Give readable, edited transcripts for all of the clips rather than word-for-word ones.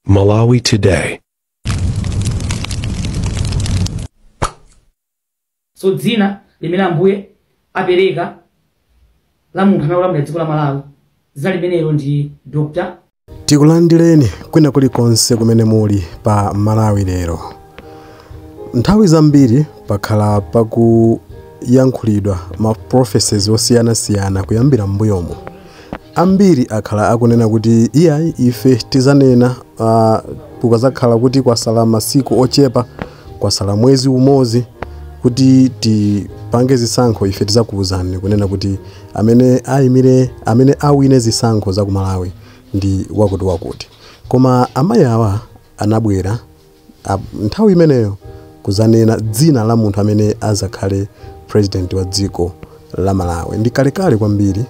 Malawi Today. So dzina limene Ambuye apereka la munthu amene akulamulira dziko la Malawi dzina limenelo ndi Dr. Tikulandireni kwina kulikonse kumene muli pa Malawi lero. Nthawi zambiri pakhala pakuyankhulidwa ma prophecies osiyana-siyana kuyambira m'mbuyomo. Ambiri akhala akunena kuti iyayi ife tizanena kukazakhala kuti kwasala masiku ochepa, kwasala mwezi umodzi kuti tipange zisankho ife tizakuwuzani kunena kuti amene awine zisankho za ku Malawi ndi wakuti. Koma amayi awa anabwera nthawi imeneyo kuzanena dzina la munthu amene azakhale president wa dziko la Malawi. Ndi kalekale kwambiri,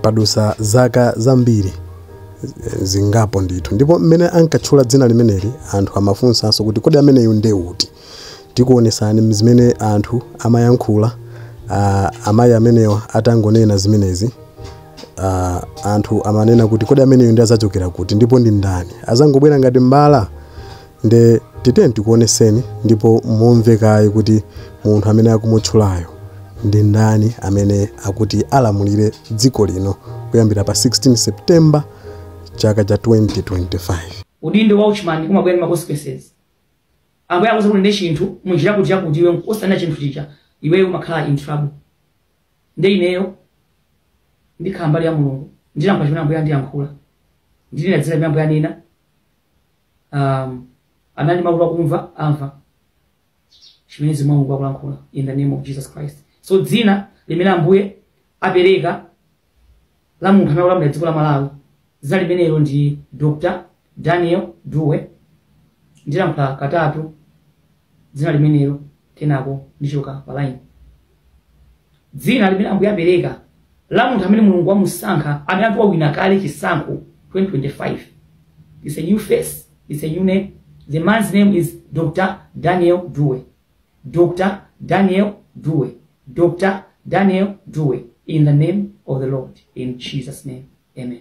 padusa zaka zambiri zingapo ndithu. Ndipo mmene ankatchula dzina limeneli anthu amafunsanso kuti kodi ameneyu nde uti. Tikuonesani zimene anthu amayankhula, amayi amenewa atangonena zimenezi. Anthu amanena kuti kodi ameneyu ndi azachokera kuti ndipo ndi ndani, azangobwera ngati mbala. Nde titeni tikuoneseni ndipo mumvekayi kuti munthu amene akumutchulayo ndi ndani amene akuti alamulire dziko lino kuyambira pa 16 September chaka cha 2025. Udindo wa uchimani kumabwera ma consequences. Ambuye akuza kuti ndi chinthu munjira kuti iwe usana chinthu chicha iwe umakhala in trouble. Nde ineyo ndikhala mbali ya Mulungu ndilankha chimene Ambuye andiyankhula. Ndilina dzina limene Ambuye anena. Anani mawu akumva amva. Chimene Mulungu akulankhula in the name of Jesus Christ. So dzina limene Ambuye apereka la munthu amene akulamulira dziko la Malawi dzina limenelo ndi Dr. Daniel Duwe. Ndilankha katatu dzina limenelo kenako ndichoka pa line. Dzina limene Ambuye apereka la munthu amene Mulungu wamusankha amene atuwawina kale chisankho 2025. It's a new face, it's a new name. The man's name is Dr. Daniel Duwe. Dr. Daniel Duwe. Dr. Daniel Duwe. In the name of the Lord. In Jesus' name. Amen.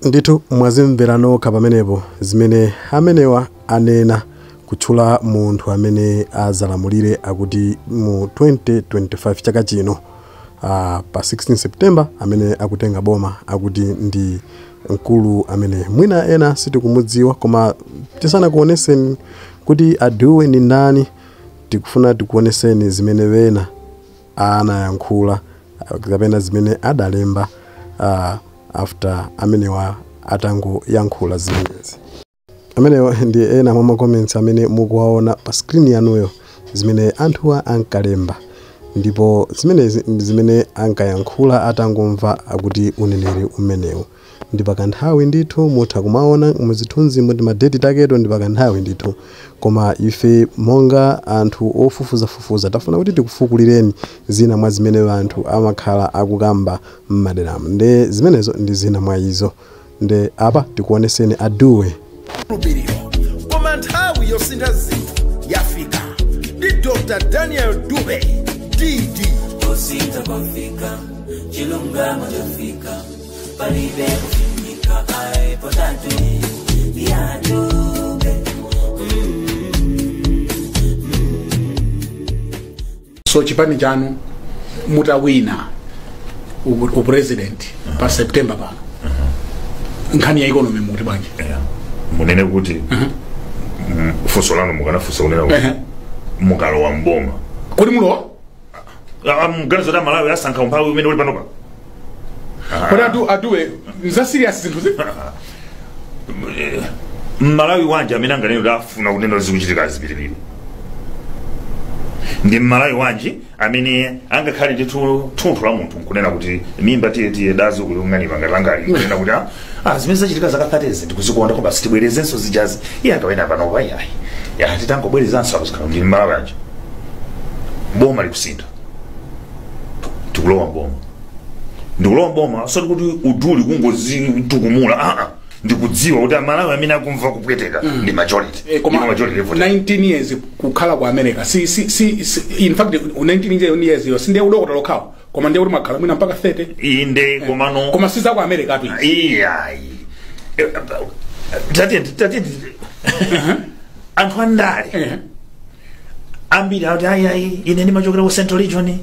Nditu mwazimvera nokha pamenepo zimene amenewa anena kutchula munthu amene azalamulire akuti mu 2025 chaka chino pa 16 September amene akutenga boma akuti ndi mkulu amene mwina ena sitikumudziwa, koma tisana kuoneseni kuti Aduwe ni nani. Tikufuna tikuoneseni zimene wena anayankhula kapena zimene adalemba after amenewa atango yankhula zimenezi. Amenewa ndi ena mwa comments amene mukuwaona pa screen yanuyo zimene anthuwa ankalemba. Ndipo zimene ankayankhula atangomva akuti uneneri umenewu. Ndi pakanthawi ndithu mutha kumaona muzithunzi ndi madeti taketo ndi pakanthawi ndithu. Koma ife monga anthu ofufuza tafuna kuti tikufukulireni zina mwa zimene anthu amakhala akukamba m'maderamu. Nde zimenezo ndi zina mwa izo. Nde apa tikuoneseni Aduwe. Koma nthawi yosintha zinthu yafika ndi Dr. Daniel Duwe. DD Osita kwafika chilungamo chafika palibe kufinika ai potatu ya Duwe. So chipani chanu mutawina upresident pa September pa nkhani ya economy muti banje munene kuti fusolano mukanafusa unena mukalo wa mboma kodi mulo mganizo da Malawi asankha umphawi umene uli panopa. Kodi Aduwe nza serious zinthu zi Malawi wanje amene anganeno dafuna kunena zikuchitika zipitirire. Ndi Malawi wanje amene angakhale ndi thunthu la munthu kunena kuti mimba tiye dazo kulung'anira ngalangali kunena kuti zimene zachitika zakakhateze ndikuzikonda kwa basi tibwerezenso zijazi iye akawena pano payayi ya titangobwerezanso akuzikhala ndi Malawi wanje boma likusintha tikulowa mboma ndikulowa mboma soti kuti uduli kungozitukumula ndikudziwa kuti Malawi amene akumva kupweteka ndi majority. Koma 19 years kukhala ku America in fact 19 years yo sinde udokota lokhawo koma ndiye kuti makhala mwina mpaka 30 inde koma no koma siza ku America atu iyayi tati anthu andale ambiri ati ayi ine ndimachokera ku Central Region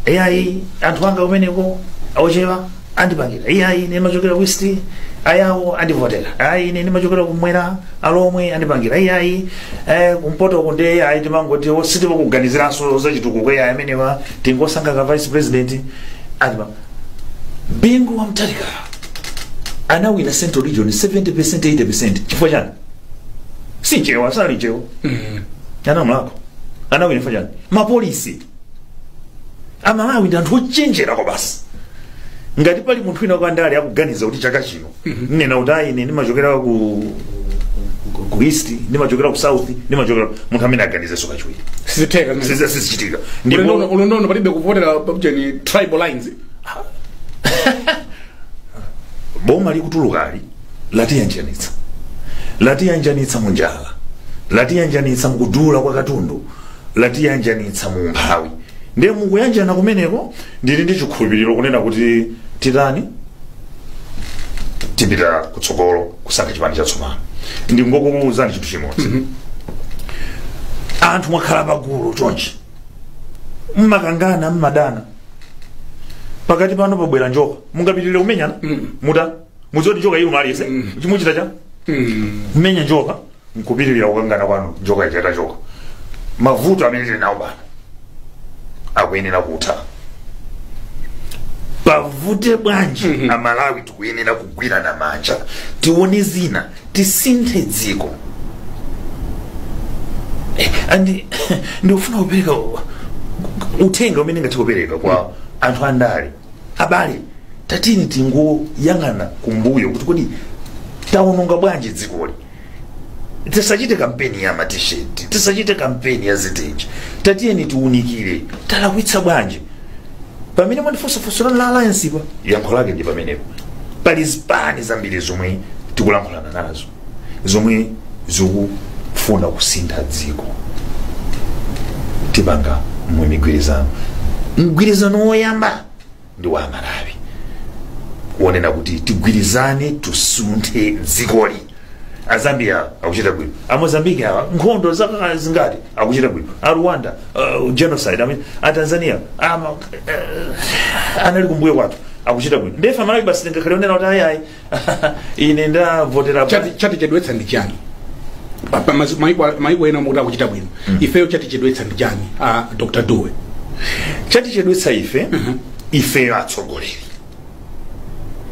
ayi anthu anga umeneko ochewa andipangira ayi ine ndimachokera ku East ayawo andivotera ayi ine ndimachokera kumwera alomwe andipangira ayi kumpoto kunde ayi timangoti ositipa kuganiziranso za chitukuko ya amenewa tingosankha ka vice president andipa Bingu wa Mtalika anawina Central Region 70% 80%. Chifukwa chani? Si chewa, sali chewa. Yana mlako. Anawina chifukwa chani? Mapolisi. Amalawi ndi anthu ochenjera kwa basi. Ngati pali munthu wina kwa ndale akuganiza kuti chaka chino. Nena utayi ine ndimachokera ku East, ndimachokera ku South, ndimachokera munthu amene aganiza soka chiwiri. Siziteka. Sizichitika. Ndipo unono palibe kuvotera ni tribal lines. Boma likutulukali latiyanjanitsa munjala latiyanjanitsa mukudula kwa katundu latiyanjanitsa mu mphawi ndiye mukuyanjana kumeneko ndili ndi chikhulupiriro kunena kuti titani tipita kutsogolo kusankha chipani chatsopano ndingokukuwuzani chinthu chimodzi anthu mwakhala pagulu chonchi mmakangana mmadana pakati pano pabwera njoka mungapitirire kumenyana muzoti njoka ilo malise chimuchita cha kumenya njoka nkupitirira kukangana kwanu njoka ichata choka mavuto amene tili nawo bana akuyenera kutha pavute bwanji amalawi tikuyenera kugwirana manja tione zina tisinthe dziko andi ndofuna kupereka uthenga umene ngatikupereka kwa anthu andale abale tatini tingoyang'ana kumbuyo kuti kodi taononga bwanji dzikoli tisachite kampeni ya matisheti tisachite kampeni ya zitenji tatiyeni tiunikire talakwitsa bwanji pamene mwandifunsafunsana la alliance pa yankho lake ndi pamenepo pali zipani zambiri zomwe tikulankhulana nazo zomwe zikufuna kusintha dziko tipanga migwirizano mgwirizano woyamba ndi wa Malawi kuonena kuti tigwirizane tusunthe dzikoli azambia akuchita bwino amozambiki awa nkhondo zingati akuchita bwino Rwanda genocide Tanzania anali kumbuyo kwatu akuchita bwino ndefa Malawi basi tingakhale onena kuti ayi ine ndavotera chati chedwetsa ndi chani maiko ena mukuti akuchita bwino ifeyo chati chedwetsa ndi chani Dr. Duwe chati chedwetsa ife atsogoleri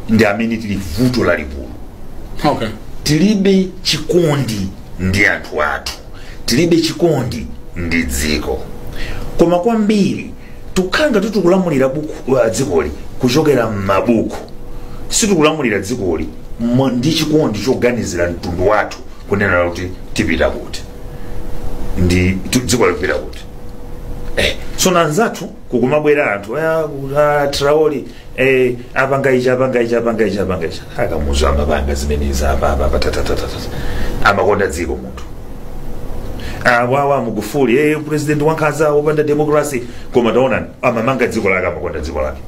ndi amene tili vuto lalikulu tilibe chikondi ndi anthu athu tilibe chikondi ndi dziko koma kwambiri tukhanga tikulamulira dzikoli kuchokera m'mabuku sitikulamulira dzikoli ndi chikondi choganizira mtundu wathu kunena kuti tipita kuti ndi dziko likupita kuti so nanzathu kukumabwera anthu Traoli apanga icha akamuzo amapanga zimenezi amakonda dziko munthu wawa Magufuli president wankhanza wopanda democracy koma taonani amamanga dziko lake amakonda dziko lake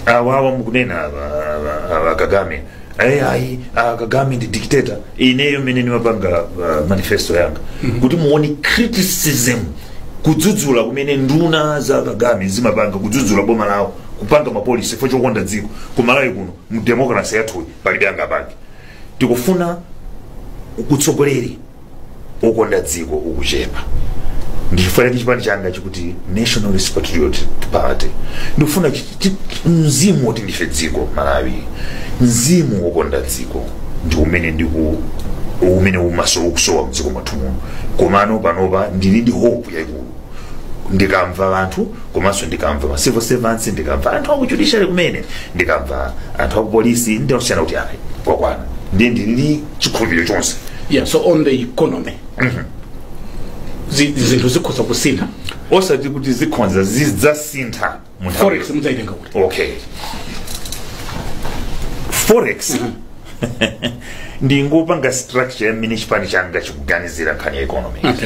wawa mukunena Kagame Kagame ndi dictator ineyo mene nimapanga manifesto yanga kuti muone criticism kudzudzula kumene nduna za Kagame zimapanga kudzudzula boma lawo kupanga mapolisi fo chokonda dziko kumalawi kuno mu democracy yathu palibe angapange tikufuna ukutsogoleri ukonda dziko ukuchepa ndifuna chipani changa chikuti Nationalist Patriotic Party ndifuna mzimu woti ndife dziko Malawi mzimu ukonda dziko ndi umene umaso ukusowa mdziko mwathu muno komano panopa ndili ndi hope yaikulu ndikamva anthu komanso ndikamva ma civil servants ndikamva anthu aku judiciary kumene ndikamva anthu aku polisi ndinosiyana kuti ayi kwakwana ndili chikhulupiriro chonse so on the economy zinthu zikhoza kusintha osati kuti zikhonza zidzasintha forex mudzaitenga kuti okay forex ndingopanga structure yamene chipani changa chikuganizira nkhani ya economics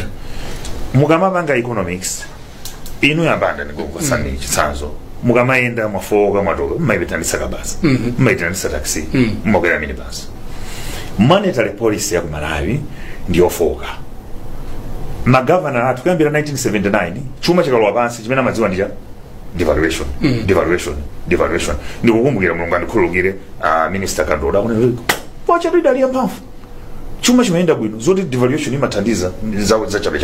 mukamapanga economics inu yambanda ndikukupasani chitsanzo mukamayenda mwafoka mwatoka mmayitanisa kabasa mmayitanisa taxi mmakwera minibus monetary policy ya Malawi ndiyofoka. Magavana atu kuyambira 1979 chuma chikalowa pansi chimene amadziwa ndija devaluation. Devaluation ndikukumbukira mulungu andikhululukire minister Kandoda akuti wacha tidali mphamvu chuma chimayenda bwino zoti devaluation imathandiza za chabe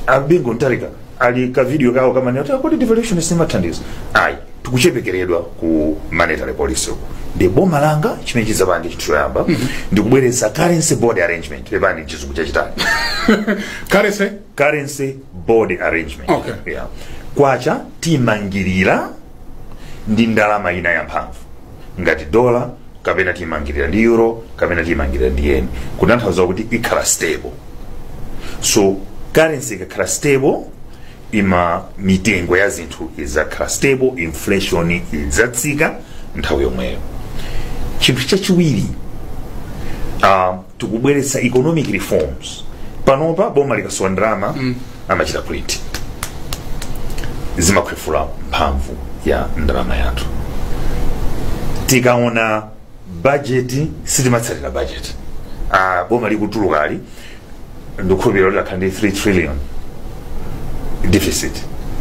abingo ntarika ali ka video kawo kama nati kuti devaluation simathandiza ayi tikuchepekeredwa ku monetary policy de boma langa chimene chizapange chitoyamba ndikubweretsa currency board arrangement pepani chizungu chachitali currency board arrangement. Okay. Yeah. Kwacha timangirira ndi ndalama ina ya mphamvu ngati dola kapena timangirira ndi euro kapena timangirira ndi yen kutanthauza kuti ikhala stable. So currency ikakhala stable ima mitengo ya zinthu izakhala stable, inflation izatsika nthawi yomweyo. Chinthu chachiwiri tikubweretsa economic reforms. Panopa boma likasowa ndalama amachita print zimakwefula mphamvu ya ndalama yathu. Tikaona budget sitimatsalira budget boma likutulukali ndikukhulupirira kuti lakhandi 3 trillion deficit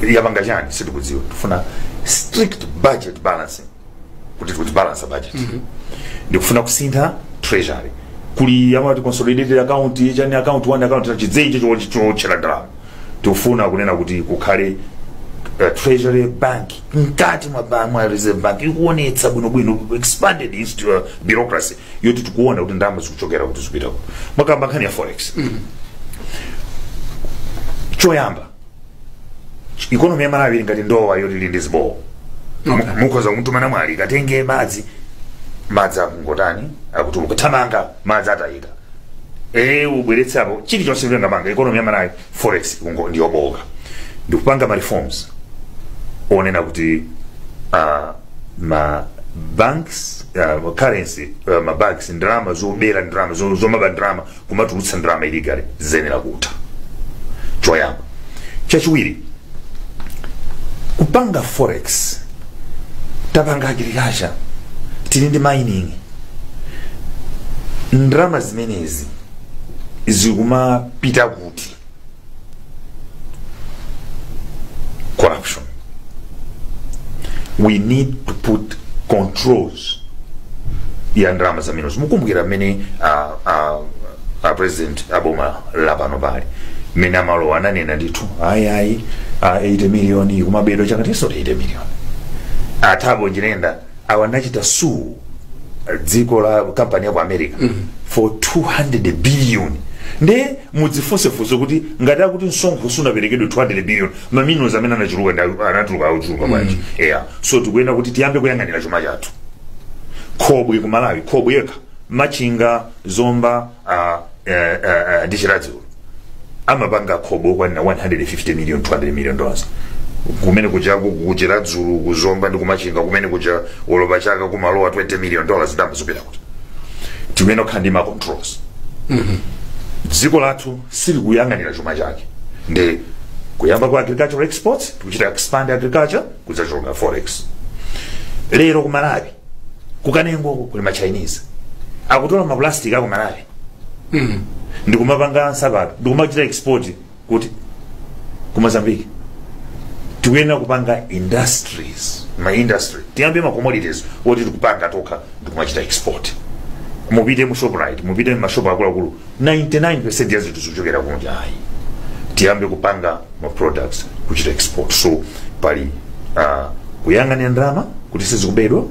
yapanga chani sitikudziwa. Tifuna strict budget balancing kuti balance budget. Ndikufuna kusintha treasury kuli yamati consolidated account chani account 1 account chidzeje chochera ndalama. Tikufuna kunena kuti kukhale treasury bank mkati mwa reserve bank ikuonetsa bwino expanded into bureaucracy yoti tikuona kuti ndalama zikuchokera kuti zipita makamba nkhani ya forex. Choyamba economy ya Malawi ngati ndowa yoti ili ndi zibowo. Mukhoza kumtumana mwali katenge madzi akungotani akutuluka tamanga madzi atayika ubweretsapo chilichonse kuti ngamanga economy ya Malawi forex ndiyoboka. Ndikupanga ma reforms onena kuti ma banks currency ma banks ndalama zobera ndalama zomaba ndalama kumatulutsa ndalama illegal zenera kutha. Choyamba. Chachiwiri kupanga forex tapanga agriculture tili ndi mining ndalama zimenezi zikumapita kuti corruption. We need to put controls ya ndalama zamenezo. Mukumbukira mmene president aboma lapano pali mmene amalo ananena ndithu ayi 80 million kumabedo chakati so 80 million atabo njinenda awanachita sue dziko la company ya America for 200 billion. Nde mudzifosefoso kuti ngati akuti msonkho sunaperekedwe 200 billion mamino zamene anachuluka anatuluka auchuluka bwanji. So tikuyenda kuti tiyambe kuyang'anira chuma chathu. Khobwe ku Malawi khobwe yekha machinga zomba ndichiradziwo amapanga khobwe kwanina 150 million 200 million dollars kumene kuchira dzulu kuzomba ndi kumachinga kumene kuja olopa chaka kumalowa 20 million dollars ndamba zopita kuti tikuyenda kukhandi ma controls. Dziko lathu sili kuyang'anira chuma chake ndi kuyamba kwa agricultural exports tikuchita expand agriculture kudzachoka forex. Lero ku Malawi kukanengo kuli ma Chinese akutola ma plastic aku Malawi ndikumapanga nsapato ndikumachita export kuti ku Mozambique. Tikuyenda kupanga industries ma industry tiyambe ma commodities woti tikupanga tokha ndikumachita export. Mupite mu Shoprite mupite ma shop akulu 99% ya zinthu zikuchokera kunja ayi tiyambe kupanga ma products kuchita export. So pali kuyang'anira ndalama kuti sizikubedwa,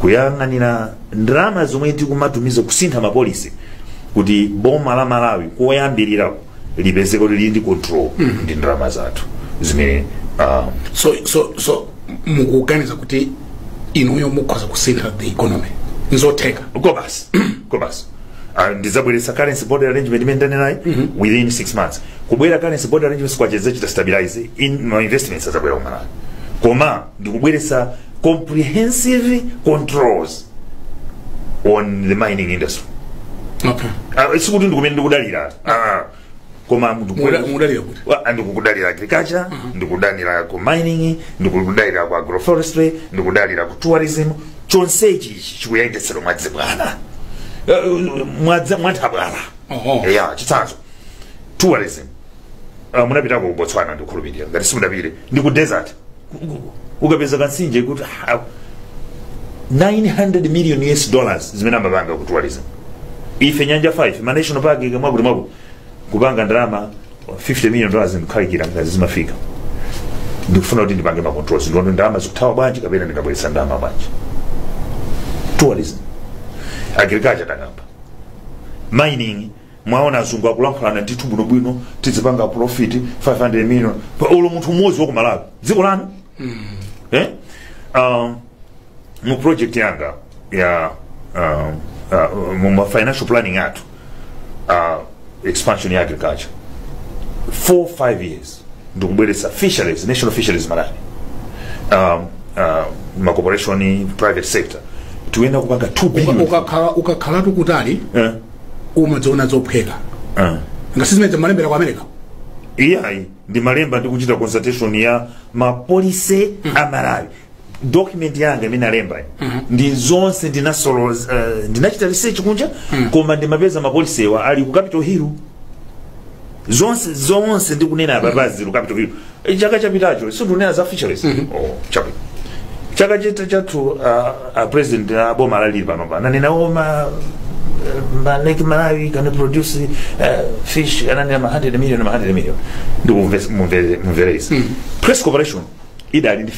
kuyang'anira ndalama zomwe tikumatumiza kusintha ma policy kuti boma la Malawi koyambirira lipezeko lili ndi control ndi ndalama zathu zimene so mukuganiza kuti inuyo mukhoza kusintha the economy nzoteka kobasi ndizabweretsa currency board arrangement imene nayi within 6 months. Kubwera currency board arrangement kwacheza chita stabilize in my investments azabwera ku Malawi. Koma ndikubweretsa comprehensive controls on the mining industry. It's kuti ndikumene ndikudalira koma mudalira kuti ndikudalira agriculture, ndikudalira ku mining, ndikudalira ku agroforestry, ndikudalira ku tourism. Chonse ichi chikuyendetsera mwadzibwana mwatabwala ya chitsanzo tourism munapita ku Botswana ndikhulupirira ngati simudapite ndi ku desert ukapeza kansinje kuti 900 million US dollars zimene amapanga ku tourism. Ife Nyanja 5 ma national park mwakuti kupanga ndalama 50 million dollars ndikhalikira ngazi zimafika. Ndikufuna kuti ndipange ma controls ndondo ndalama zikuthawa bwanji kapena ndikabweresa ndalama bwanji. Tourism, agriculture takamba, mining mwaona azungu akulankhulana ndithu bwinobwino tizipanga profit 500 million pa ulo munthu mmodzi waku Malawi dziko lanu. Mu project yanga ya mu financial planning athu expansion ya agriculture 4-5 years ndikubweretsa fisheries, national fisheries Malawi, ma corporation, private sector tuenda kupanga 2 billion ukakhala tukutali umadziona zophweka ngasizimene malembera ku America iyayi ndi malemba ndikuchita consultation ya ma policy a Malawi. Document yanga imene alemba ndi zonse ndinasolo ndinachita research kunja koma ndimapeza ma policy wa ali ku Capitol Hill zonse ndikunena ababazi ku Capitol Hill chaka chapitacho sindunena za fisheries chapi chaka chathu president aboma alali pano nanena Lake Malawi can produce fish anani 100 million ndikumveresa press corporation idali ndi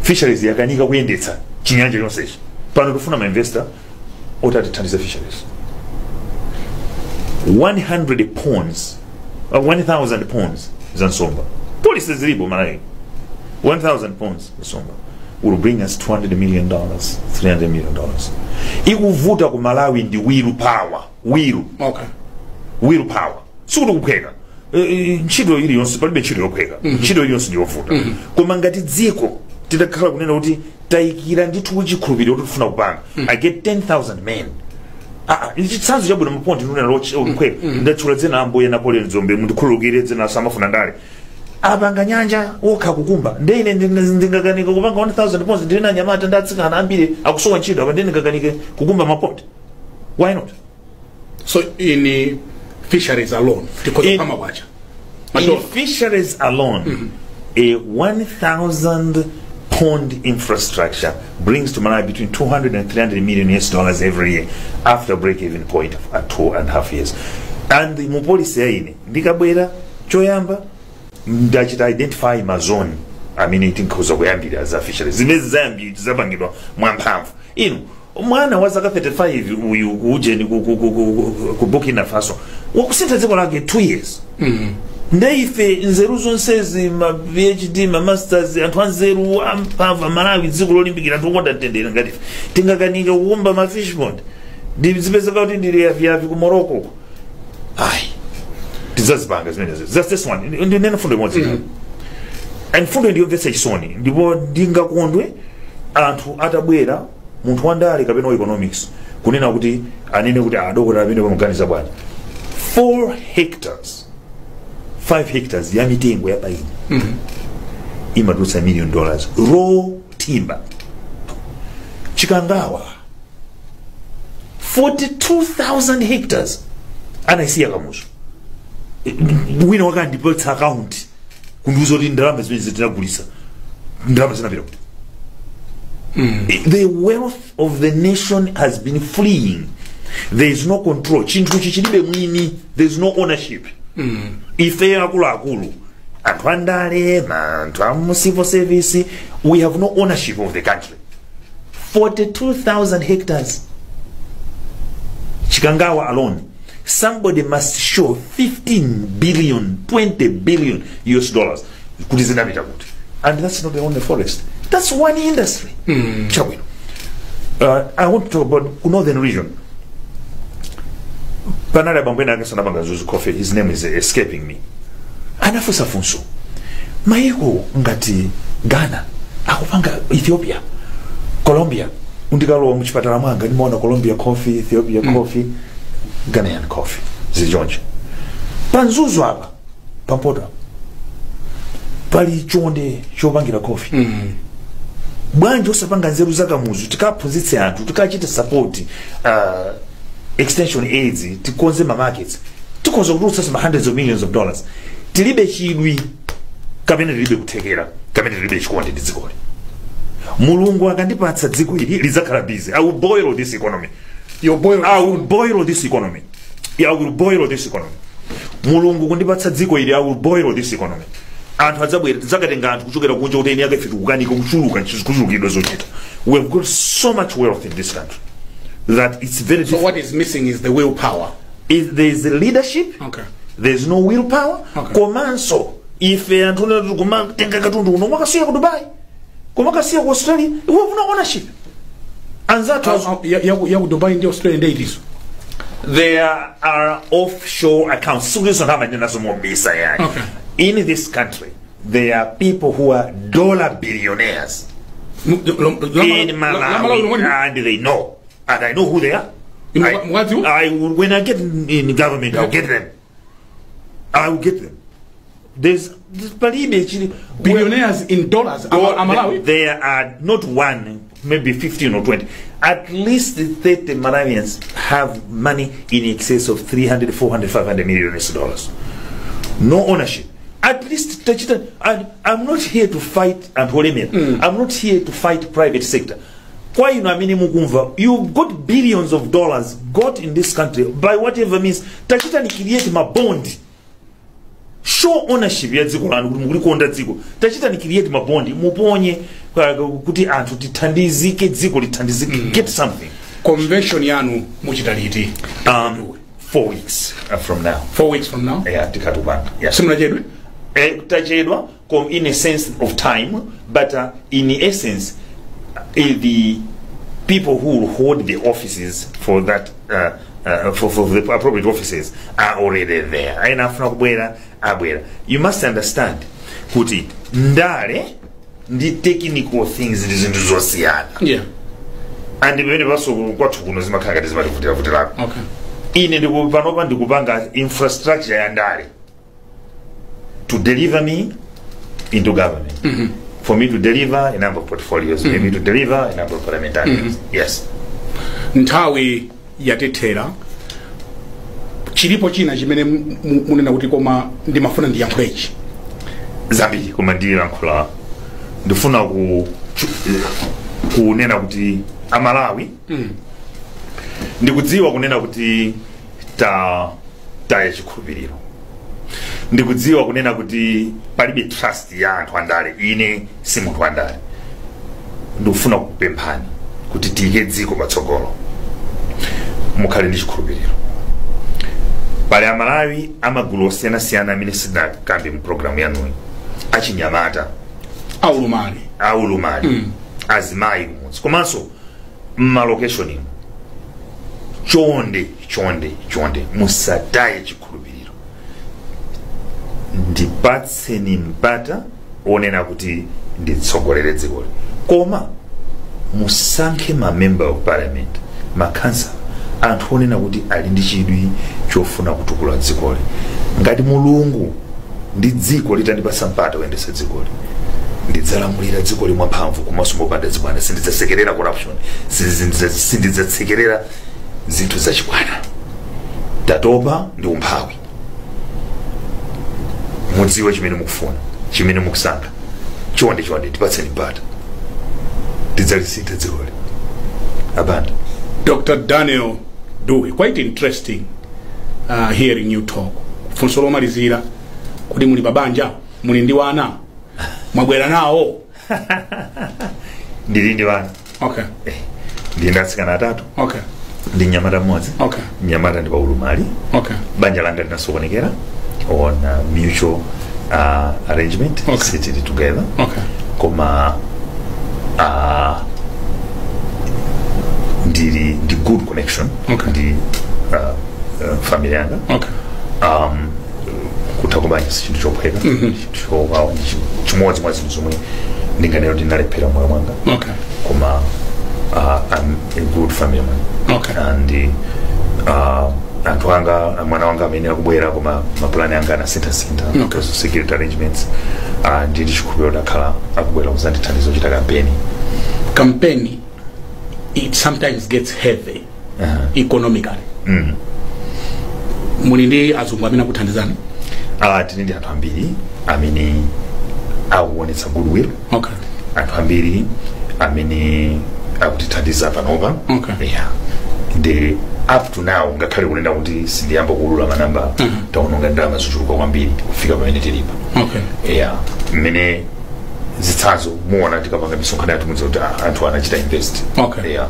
fisheries yakanika kuyendetsa chinyanja chonsechi pano tufuna ma investor otatithandiza fisheries 100 ponds 1000 ponds za nsomba policies zilipo Malawi 1000 ponds nsomba will bring us $200 million, $300 million. Ikuvuta ku Malawi ndi will power. Will power. Sikuti kupheka. Ntchito ili yonse palibe ntchito yopheka. Ntchito ili yonse ndiyovuta. Koma ngati dziko tidakhala kunena kuti tayikira ndithu kuchikhulupiriro kuti tufuna kupanga. I get 10,000 men. Chitsanzo chabwino maponti ndinena lopheka. Ndatchula dzina ambuye Napoleon Zombe mundikhululukire dzina samafuna ndale. Apanga nyanja okha kukumba ndine ndingakanika kupanga 1000 ponds ndina nyamata ndatsikana ambiri akusowa ntchito apa ndine ngakanika kukumba maponti. Why not? So in fisheries alone in fisheries alone a 1000 pond infrastructure brings to Malawi between 200 and 300 million US dollars every year after break-even point at 2.5 years. And the policy yaine ndikabwera choyamba ndachita identify ma zone itinkoza kuyambira za fisheries zimezi zambi zabangidwa mwamphamvu ino mwana wa zaka 35 uyu kujeni ku Burkina Faso wakusintha dziko lake 2 years ndeife nzeru zonsezi ma PhD ma masters anthu anzeru amphamvu Malawi dziko lolimbikira ndikonda tendera ngati tingakanika kukumba ma fish pond ndizipezeka kuti ndili yavi ku Morocco tizazipanga zimene that's this one ndinena fundo imodzi and fundo ndiyo mvesa chisoni ndipo ndingakondwe anthu atabwera munthu wandale kapena economics kunena kuti anene kuti adokota amene pamuganiza bwanji 4 hectares 5 hectares ya mitengo ya paini imadutsa $1 million raw timber. Chikangawa 42,000 hectares anaisiya kamuso wina wakandipatsa account kundiuza kuti ndalama zimene zitinagulisa ndalama zinapita kuti the wealth of the nation has been fleeing. There is no control. Chinthu chichilibe mwini. There is no ownership. Ife akulu anthu andale anthu amu civil service, we have no ownership of the country. 42,000 hectares. Chikangawa alone, somebody must show 15 billion, 20 billion US dollars. And that's not the only forest. That's one industry. I want to talk about northern region. Panara Bambena Gasanabanga Zuzu Coffee, his name is escaping me. Anafusa Funso. Maiko ngati Ghana, akupanga Ethiopia, Colombia. Undigalo mchipatala mwanga nimeona Colombia coffee, Ethiopia coffee, Ghanaian coffee. Zijonje. Panzuzu hapa, Pampoda. Pali chonde chobangira coffee. bwanji osapanga nzeru zakamuzu tikaphunzitse anthu tikachita support extension aids tikonze ma markets tikonza kutulutsa ma hundreds of millions of dollars tilibe chidwi kapena tilibe kuthekera kapena tilibe chikondi ndi dzikoli mulungu akandipatsa dziko ili lizakhala busy. I will boil this economy. I will boil this economy. I will boil this economy. Mulungu kundipatsa dziko ili I will boil this economy. Anthu adzabwera zakatenga anthu kuchokera kunja kuti eni akafitu kukanika kuchuluka kuchulukidwa zochita. We have got so much wealth in this country that it's very difficult. So what is missing is the willpower. If there is the leadership, okay, there's no willpower. Okay. Komanso if anthu kumatenga katundu kuno makasiya ku Dubai, kumakasiya ku Australia, we have no ownership. And that was ya Dubai and Australia and it is. There are offshore accounts. Okay. In this country, there are people who are dollar billionaires in Malawi, and they know, and I know who they are. When I get in government, I'll get them. I will get them. There's billionaires in dollars. There are not one, maybe 15 or 20. At least 30 Malawians have money in excess of 300, 400, 500 million dollars. No ownership. At least I'm not here to fight and I'm not here to fight private sector. Why you've got billions of dollars got in this country by whatever means. Tachita ni create ma bond. Show ownership ya dziko lanu kuti mukuli kuonda dziko. Tachita ni create ma bond. Muponye kuti anthu tithandizike dziko lithandizike. Get something. Convention yanu muchita liti? 4 weeks from now. 4 weeks from now? Yeah, tikatupanga. Yeah. Simulachedwe? Tachedwa in a sense of time, but in essence the people who hold the offices for that for the appropriate offices are already there. You must understand kuti ndale ndi technical things ndizinto zosiyana. Yeah. And when baso kwathu kuno zimakanga tizimativutira vutirako. Okay. Ine ndikupanopa ndikupanga infrastructure ya ndale to deliver me into government. For me to deliver a number of portfolios, maybe to deliver a number of parliamentarians. Yes. Nthawi yatethera chilipo china chimene munena kuti koma ndimafuna ndiyankhulechi zambiri koma ndiyankhula ndifuna kunena kuti Amalawi ndikudziwa kunena kuti taye chikhulupiriro, ndikudziwa kunena kuti palibe trust ya anthu andale. Ine si munthu andale. Ndikufuna kupemphani kuti tiyike dziko patsogolo, mukhale ndi chikhulupiriro. Pali Amalawi amagulu osiyanasiyana amene sinakambe mu programu yanuyi, achinyamata, aulumali, azimayi mudzi, komanso mmalokeshoni. Chonde musataye chikhulupiriro. Ndipatseni mpata onena kuti nditsogolere dzikoli, koma musankhe ma member of parliament, makansa, anthu onena kuti ali ndi chidwi chofuna kutukula dzikoli. Ngati Mulungu ndi dziko litandipasa mpata oyendesa dzikoli, ndidzalamulira dzikoli mwamphamvu komanso mopanda zibwana. Sindidzasekerera corruption, sindidzasekerera zinthu zachibwana. Tatopa ndi umphawi. Mudziwe chimene mukufuna, chimene mukusankha. Chonde tipatseni mpata tidzalisintha dzikoli. Abanda. Dr. Daniel Dube, quite interesting hearing you talk. Funso lomalizira kuti muli babanja, muli ndi wana, mwabwera nawo? Ndili ndi wana. Okay. Ndili ndi atsikana atatu. Okay. Ndi nyamata mmodzi. Okay. Nyamata ndi paulumali. Okay. Banja langa linasokonekera on mutual arrangement. Okay. Sit together. Okay. Koma the good connection. Okay. The family yanga. Okay. Kutakubanya si chintu chophweka. Chowawa chimodzi mwa zinthu zomwe ndinganero ndinalephera moyo mwanga. Okay. Koma I'm a good family man. Okay. And anthu anga, mwana wanga amene akubwera koma mapulani anga anasintha because of security arrangements. Ndili chikhulupiriro dakhala akubwera kuzandithandiza kuchita kampeni campaign, it sometimes gets heavy economically. Mulindi azungu amina kuthandizana. Tinindi anthu ambiri amene akuonetsa goodwill. Okay. Anthu ambiri amene akutithandiza panopa. Okay. Yeah. The up to now ngakhale kunena kuti sindiyamba kuulula manamba taononga ndalama zochuluka kwambiri kufika pamene tilipo. Okay. Yeah. Mmene zitsanzo muona tikapanga misonkhano yathu mudzi kuti anthu anachita invest. Okay. Yeah.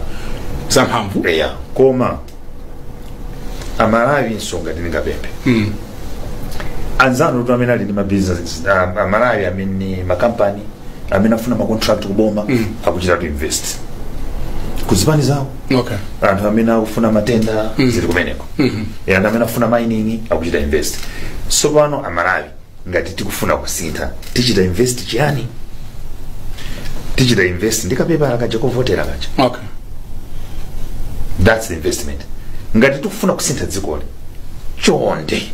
Zamphamvu. Yeah. Koma Amalawi nsonga ndingapembe. Anzano tu amene ali ndi ma business Amalawi amene makampani amene afuna ma contract kuboma akuchita to invest kuzipani zawo. Okay. Anthu amene akufuna matenda zili kumeneko. Anthu amene afuna mining akuchita invest. So pano Amalawi ngati tikufuna kusintha tichita invest chiyani? Tichita invest ndikapepa akaja kovotera kaja. Okay. That's the investment. Ngati tikufuna kusintha dzikoli chonde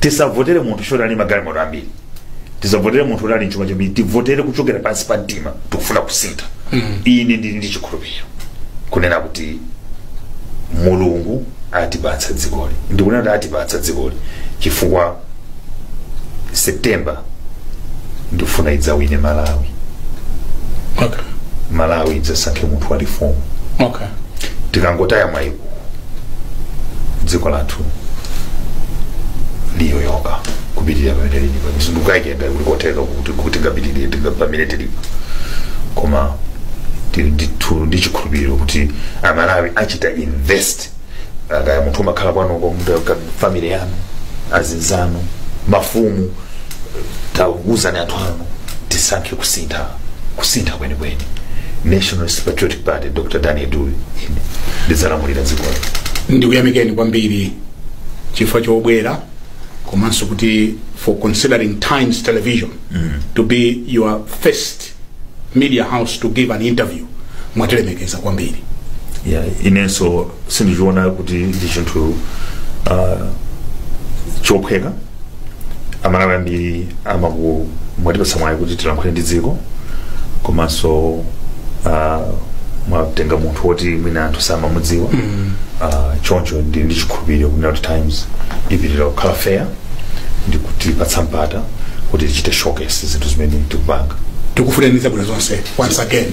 tisavotere munthu shodani magalimoto ambiri, tisavotere munthu ulali nchuma chambiri, tivotere kuchokera pansi pa mtima tikufuna kusintha. Ine ndili ndi chikhulupiriro kunena kuti Mulungu atipatsa dzikoli. Ndikunena kuti atipatsa dzikoli chifukwa September ndifuna idzawine Malawi. Okay. Malawi idzasankhe munthu wa reform. Okay. Tikangotaya mwaiko dziko lathu liyoyoka kupitirira pamene lilipo. Msundukaikenda kulikoteka kuti ngapitire pamene tilipo. Koma ndi chikhulupiriro kuti Amalawi achita invest. Akaya munthu umakhala pano family yanu, azinzanu, mafumu, tauzani anthu anu tisankhe kusintha kwenikweni. National Patriotic Party Dr. Daniel Dube ndizalamulira dziko. Ndikuyamikeni kwambiri chifukwa chobwera komanso kuti for considering Times Television to be your first media house to give an interview. Mwatelemekeza kwambiri. Yeah, inenso sindichiona kuti ndi chinthu chophweka. Amalawi ambiri mwatipatsa mwayi kuti tilankhule ndi dziko komanso mwatenga munthu woti mwina anthu samamudziwa. Choncho ndi chikhulupiriro kunena kuti Times ipitirira kukhala fair ndi kutipatsa mpata kuti tichite showcase zinthu zimene tikupanga. Tikufuneni zabwino zonse once again.